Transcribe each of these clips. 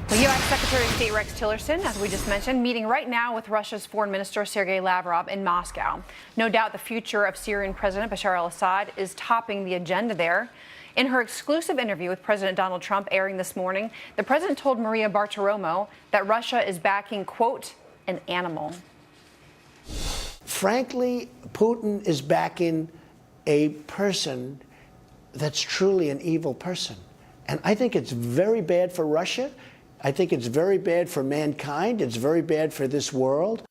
Well, U.S. Secretary of State Rex Tillerson, as we just mentioned, meeting right now with Russia's Foreign Minister Sergei Lavrov in Moscow. No doubt the future of Syrian President Bashar al-Assad is topping the agenda there. In her exclusive interview with President Donald Trump airing this morning, the president told Maria Bartiromo that Russia is backing, quote, an animal. Frankly, Putin is backing a person that's truly an evil person. And I think it's very bad for Russia. I think it's very bad for mankind. It's very bad for this world.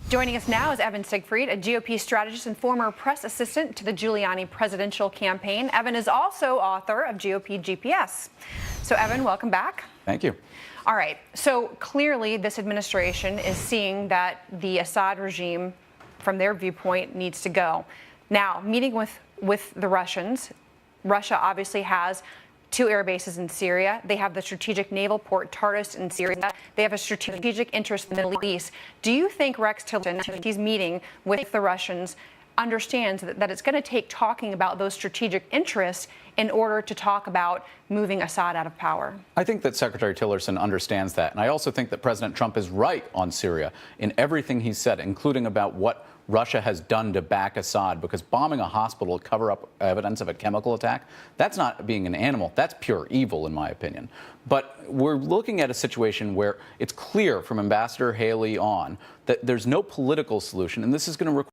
Joining us now is Evan Siegfried, a GOP strategist and former press assistant to the Giuliani presidential campaign. Evan is also author of GOP GPS. So, Evan, welcome back. Thank you. All right. So clearly this administration is seeing that the Assad regime, from their viewpoint, needs to go. Now, meeting with the Russians, Russia obviously has 2 air bases in Syria. They have the strategic naval port Tartus in Syria. They have a strategic interest in the Middle East. Do you think Rex Tillerson, he's meeting with the Russians, understands that it's going to take talking about those strategic interests in order to talk about moving Assad out of power? I think that Secretary Tillerson understands that. And I also think that President Trump is right on Syria in everything he said, including about what Russia has done to back Assad, because bombing a hospital to cover up evidence of a chemical attack, that's not being an animal. That's pure evil, in my opinion. But we're looking at a situation where it's clear from Ambassador Haley on that there's no political solution, and this is going to require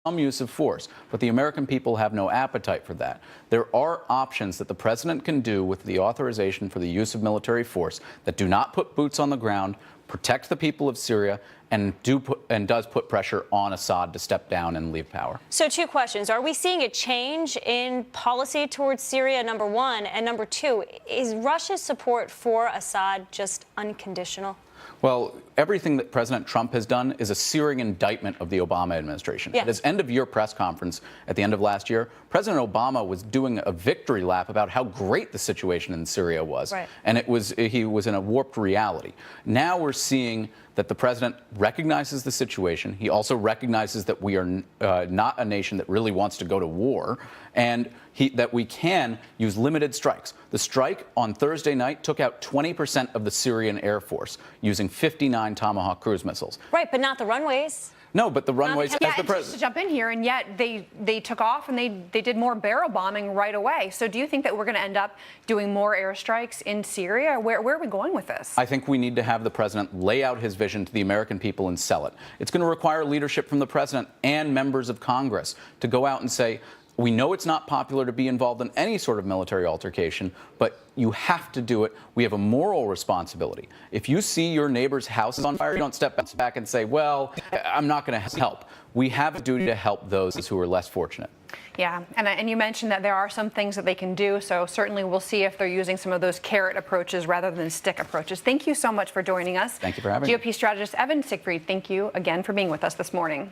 some use of force, but the American people have no appetite for that. There are options that the president can do with the authorization for the use of military force that do not put boots on the ground, protect the people of Syria, and does put pressure on Assad to step down and leave power. So 2 questions. Are we seeing a change in policy towards Syria, number 1? And number 2, is Russia's support for Assad just unconditional? Well, everything that President Trump has done is a searing indictment of the Obama administration. Yeah. At his end-of-year press conference at the end of last year, President Obama was doing a victory lap about how great the situation in Syria was. Right. And he was in a warped reality. Now we're seeing that the president recognizes the situation. He also recognizes that we are not a nation that really wants to go to war, and that we can use limited strikes. The strike on Thursday night took out 20% of the Syrian Air Force using 59 Tomahawk cruise missiles. Right, but not the runways. No, but the runways, Yeah, as the just president. to jump in here, and yet they took off and they did more barrel bombing right away. So do you think that we're going to end up doing more airstrikes in Syria? Where are we going with this? I think we need to have the president lay out his vision to the American people and sell it. It's going to require leadership from the president and members of Congress to go out and say, we know it's not popular to be involved in any sort of military altercation, but you have to do it. We have a moral responsibility. If you see your neighbor's house is on fire, you don't step back and say, well, I'm not going to help. We have a duty to help those who are less fortunate. Yeah, and you mentioned that there are some things that they can do, so certainly we'll see if they're using some of those carrot approaches rather than stick approaches. Thank you so much for joining us. Thank you for having me. GOP strategist Evan Siegfried, thank you again for being with us this morning.